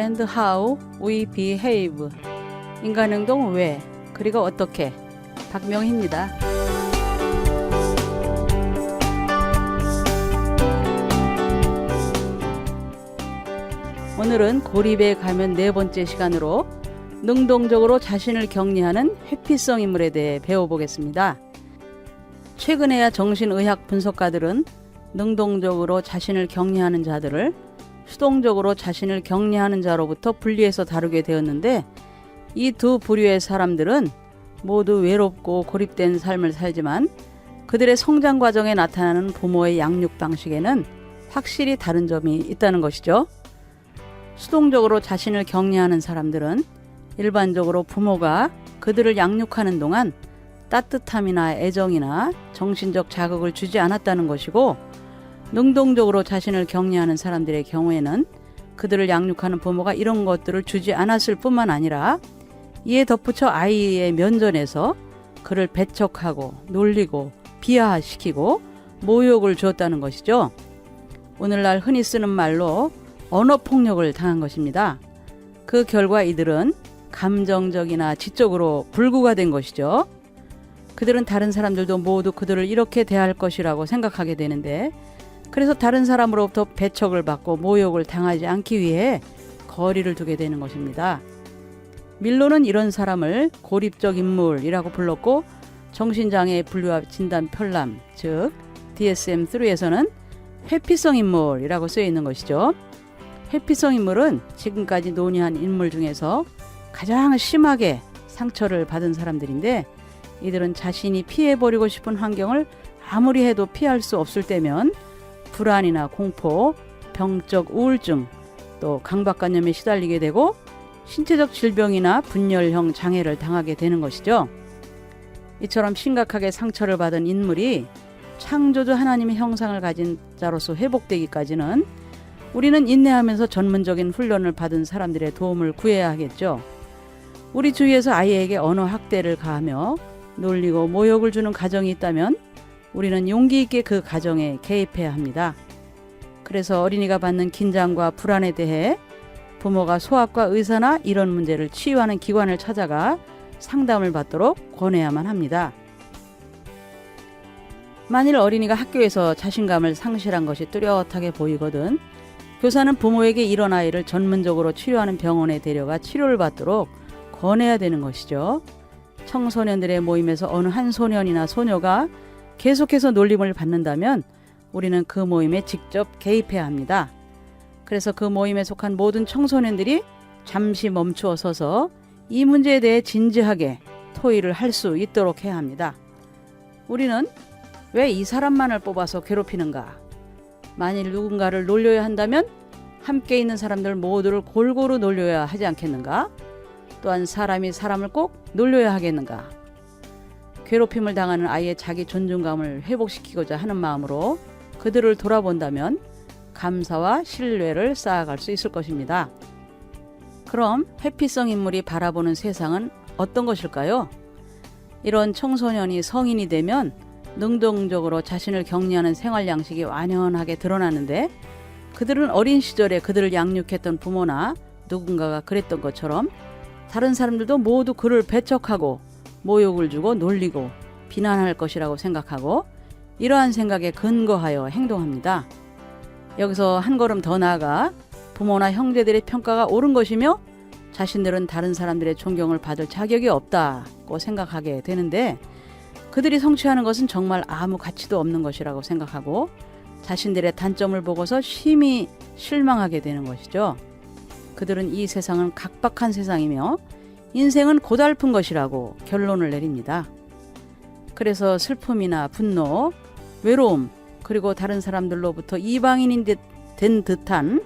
and how we behave. 인간 행동 왜, 그리고 어떻게. 박명희입니다. 오늘은 고립에 가면 네 번째 시간으로 능동적으로 자신을 격리하는 회피성 인물에 대해 배워보겠습니다. 최근에야 정신의학 분석가들은 능동적으로 자신을 격리하는 자들을 수동적으로 자신을 격리하는 자로부터 분리해서 다루게 되었는데, 이 두 부류의 사람들은 모두 외롭고 고립된 삶을 살지만 그들의 성장 과정에 나타나는 부모의 양육 방식에는 확실히 다른 점이 있다는 것이죠. 수동적으로 자신을 격리하는 사람들은 일반적으로 부모가 그들을 양육하는 동안 따뜻함이나 애정이나 정신적 자극을 주지 않았다는 것이고, 능동적으로 자신을 격리하는 사람들의 경우에는 그들을 양육하는 부모가 이런 것들을 주지 않았을 뿐만 아니라 이에 덧붙여 아이의 면전에서 그를 배척하고 놀리고 비하시키고 모욕을 주었다는 것이죠. 오늘날 흔히 쓰는 말로 언어폭력을 당한 것입니다. 그 결과 이들은 감정적이나 지적으로 불구가 된 것이죠. 그들은 다른 사람들도 모두 그들을 이렇게 대할 것이라고 생각하게 되는데, 그래서 다른 사람으로부터 배척을 받고 모욕을 당하지 않기 위해 거리를 두게 되는 것입니다. 밀로는 이런 사람을 고립적 인물이라고 불렀고, 정신장애 분류와 진단 편람, 즉 DSM-3에서는 회피성 인물이라고 쓰여 있는 것이죠. 회피성 인물은 지금까지 논의한 인물 중에서 가장 심하게 상처를 받은 사람들인데, 이들은 자신이 피해버리고 싶은 환경을 아무리 해도 피할 수 없을 때면 불안이나 공포, 병적 우울증, 또 강박관념에 시달리게 되고 신체적 질병이나 분열형 장애를 당하게 되는 것이죠. 이처럼 심각하게 상처를 받은 인물이 창조주 하나님의 형상을 가진 자로서 회복되기까지는 우리는 인내하면서 전문적인 훈련을 받은 사람들의 도움을 구해야 하겠죠. 우리 주위에서 아이에게 언어 학대를 가하며 놀리고 모욕을 주는 가정이 있다면 우리는 용기 있게 그 가정에 개입해야 합니다. 그래서 어린이가 받는 긴장과 불안에 대해 부모가 소아과 의사나 이런 문제를 치유하는 기관을 찾아가 상담을 받도록 권해야만 합니다. 만일 어린이가 학교에서 자신감을 상실한 것이 뚜렷하게 보이거든 교사는 부모에게 이런 아이를 전문적으로 치료하는 병원에 데려가 치료를 받도록 권해야 되는 것이죠. 청소년들의 모임에서 어느 한 소년이나 소녀가 계속해서 놀림을 받는다면 우리는 그 모임에 직접 개입해야 합니다. 그래서 그 모임에 속한 모든 청소년들이 잠시 멈추어 서서 이 문제에 대해 진지하게 토의를 할 수 있도록 해야 합니다. 우리는 왜 이 사람만을 뽑아서 괴롭히는가? 만일 누군가를 놀려야 한다면 함께 있는 사람들 모두를 골고루 놀려야 하지 않겠는가? 또한 사람이 사람을 꼭 놀려야 하겠는가? 괴롭힘을 당하는 아이의 자기 존중감을 회복시키고자 하는 마음으로 그들을 돌아본다면 감사와 신뢰를 쌓아갈 수 있을 것입니다. 그럼 회피성 인물이 바라보는 세상은 어떤 것일까요? 이런 청소년이 성인이 되면 능동적으로 자신을 격리하는 생활 양식이 완연하게 드러나는데, 그들은 어린 시절에 그들을 양육했던 부모나 누군가가 그랬던 것처럼 다른 사람들도 모두 그를 배척하고 모욕을 주고 놀리고 비난할 것이라고 생각하고 이러한 생각에 근거하여 행동합니다. 여기서 한 걸음 더 나아가 부모나 형제들의 평가가 옳은 것이며 자신들은 다른 사람들의 존경을 받을 자격이 없다고 생각하게 되는데, 그들이 성취하는 것은 정말 아무 가치도 없는 것이라고 생각하고 자신들의 단점을 보고서 심히 실망하게 되는 것이죠. 그들은 이 세상은 각박한 세상이며 인생은 고달픈 것이라고 결론을 내립니다. 그래서 슬픔이나 분노, 외로움, 그리고 다른 사람들로부터 이방인이 된 듯한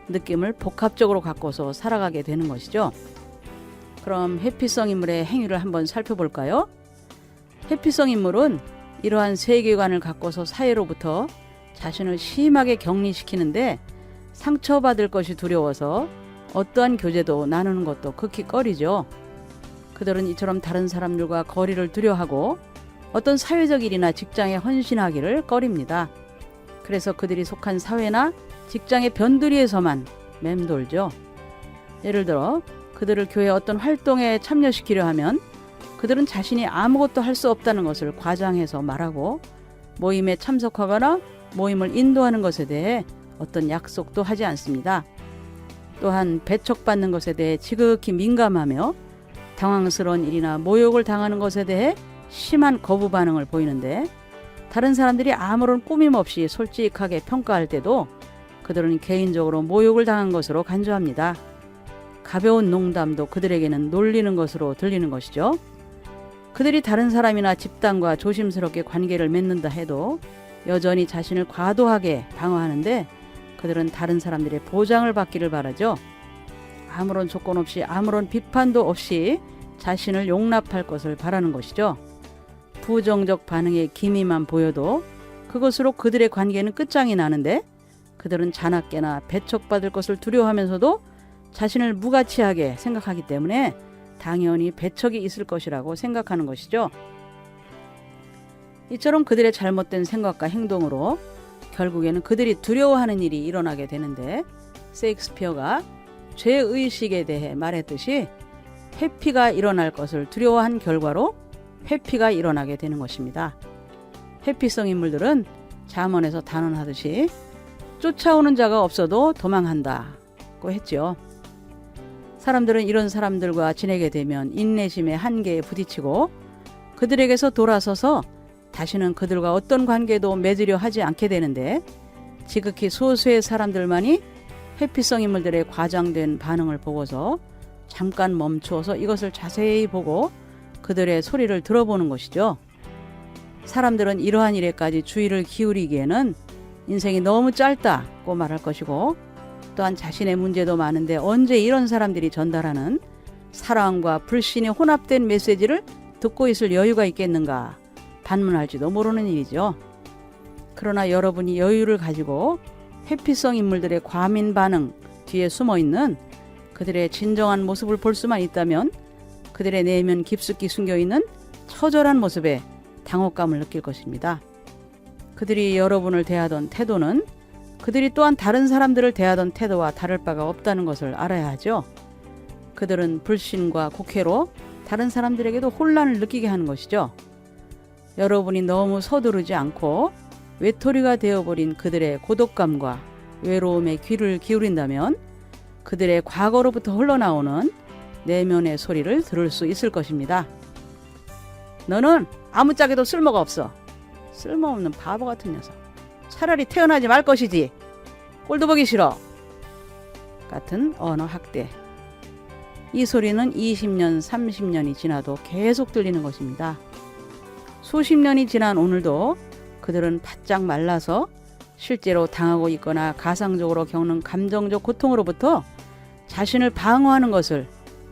느낌을 복합적으로 갖고서 살아가게 되는 것이죠. 그럼 회피성 인물의 행위를 한번 살펴볼까요? 회피성 인물은 이러한 세계관을 갖고서 사회로부터 자신을 심하게 격리시키는데 상처받을 것이 두려워서 어떠한 교제도 나누는 것도 극히 꺼리죠. 그들은 이처럼 다른 사람들과 거리를 두려워하고 어떤 사회적 일이나 직장에 헌신하기를 꺼립니다. 그래서 그들이 속한 사회나 직장의 변두리에서만 맴돌죠. 예를 들어 그들을 교회 어떤 활동에 참여시키려 하면 그들은 자신이 아무것도 할 수 없다는 것을 과장해서 말하고 모임에 참석하거나 모임을 인도하는 것에 대해 어떤 약속도 하지 않습니다. 또한 배척받는 것에 대해 지극히 민감하며 당황스러운 일이나 모욕을 당하는 것에 대해 심한 거부 반응을 보이는데 다른 사람들이 아무런 꾸밈 없이 솔직하게 평가할 때도 그들은 개인적으로 모욕을 당한 것으로 간주합니다. 가벼운 농담도 그들에게는 놀리는 것으로 들리는 것이죠. 그들이 다른 사람이나 집단과 조심스럽게 관계를 맺는다 해도 여전히 자신을 과도하게 방어하는데 그들은 다른 사람들의 보장을 받기를 바라죠. 아무런 조건 없이 아무런 비판도 없이 자신을 용납할 것을 바라는 것이죠. 부정적 반응에 기미만 보여도 그것으로 그들의 관계는 끝장이 나는데 그들은 자나깨나 배척받을 것을 두려워하면서도 자신을 무가치하게 생각하기 때문에 당연히 배척이 있을 것이라고 생각하는 것이죠. 이처럼 그들의 잘못된 생각과 행동으로 결국에는 그들이 두려워하는 일이 일어나게 되는데 셰익스피어가 죄의식에 대해 말했듯이 회피가 일어날 것을 두려워한 결과로 회피가 일어나게 되는 것입니다. 회피성 인물들은 잠언에서 단언하듯이 쫓아오는 자가 없어도 도망한다고 했죠. 사람들은 이런 사람들과 지내게 되면 인내심의 한계에 부딪히고 그들에게서 돌아서서 다시는 그들과 어떤 관계도 맺으려 하지 않게 되는데 지극히 소수의 사람들만이 회피성 인물들의 과장된 반응을 보고서 잠깐 멈추어서 이것을 자세히 보고 그들의 소리를 들어보는 것이죠. 사람들은 이러한 일에까지 주의를 기울이기에는 인생이 너무 짧다고 말할 것이고 또한 자신의 문제도 많은데 언제 이런 사람들이 전달하는 사랑과 불신이 혼합된 메시지를 듣고 있을 여유가 있겠는가 반문할지도 모르는 일이죠. 그러나 여러분이 여유를 가지고 회피성 인물들의 과민 반응 뒤에 숨어있는 그들의 진정한 모습을 볼 수만 있다면 그들의 내면 깊숙이 숨겨있는 처절한 모습에 당혹감을 느낄 것입니다. 그들이 여러분을 대하던 태도는 그들이 또한 다른 사람들을 대하던 태도와 다를 바가 없다는 것을 알아야 하죠. 그들은 불신과 곡해로 다른 사람들에게도 혼란을 느끼게 하는 것이죠. 여러분이 너무 서두르지 않고 외톨이가 되어버린 그들의 고독감과 외로움에 귀를 기울인다면 그들의 과거로부터 흘러나오는 내면의 소리를 들을 수 있을 것입니다. 너는 아무짝에도 쓸모가 없어. 쓸모없는 바보 같은 녀석. 차라리 태어나지 말 것이지. 꼴도 보기 싫어. 같은 언어 학대. 이 소리는 20년, 30년이 지나도 계속 들리는 것입니다. 수십 년이 지난 오늘도 그들은 바짝 말라서 실제로 당하고 있거나 가상적으로 겪는 감정적 고통으로부터 자신을 방어하는 것을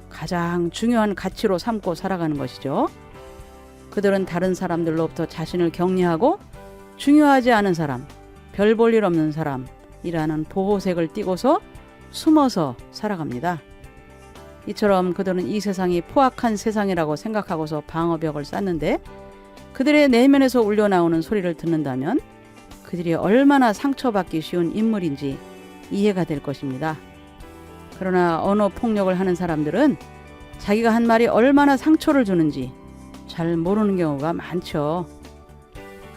가장 중요한 가치로 삼고 살아가는 것이죠. 그들은 다른 사람들로부터 자신을 격리하고 중요하지 않은 사람, 별 볼 일 없는 사람이라는 보호색을 띠고서 숨어서 살아갑니다. 이처럼 그들은 이 세상이 포악한 세상이라고 생각하고서 방어벽을 쌓는데 그들의 내면에서 울려나오는 소리를 듣는다면 그들이 얼마나 상처받기 쉬운 인물인지 이해가 될 것입니다. 그러나 언어 폭력을 하는 사람들은 자기가 한 말이 얼마나 상처를 주는지 잘 모르는 경우가 많죠.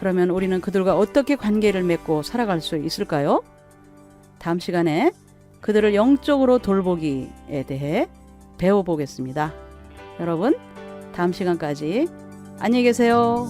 그러면 우리는 그들과 어떻게 관계를 맺고 살아갈 수 있을까요? 다음 시간에 그들을 영적으로 돌보기에 대해 배워보겠습니다. 여러분, 다음 시간까지 안녕히 계세요.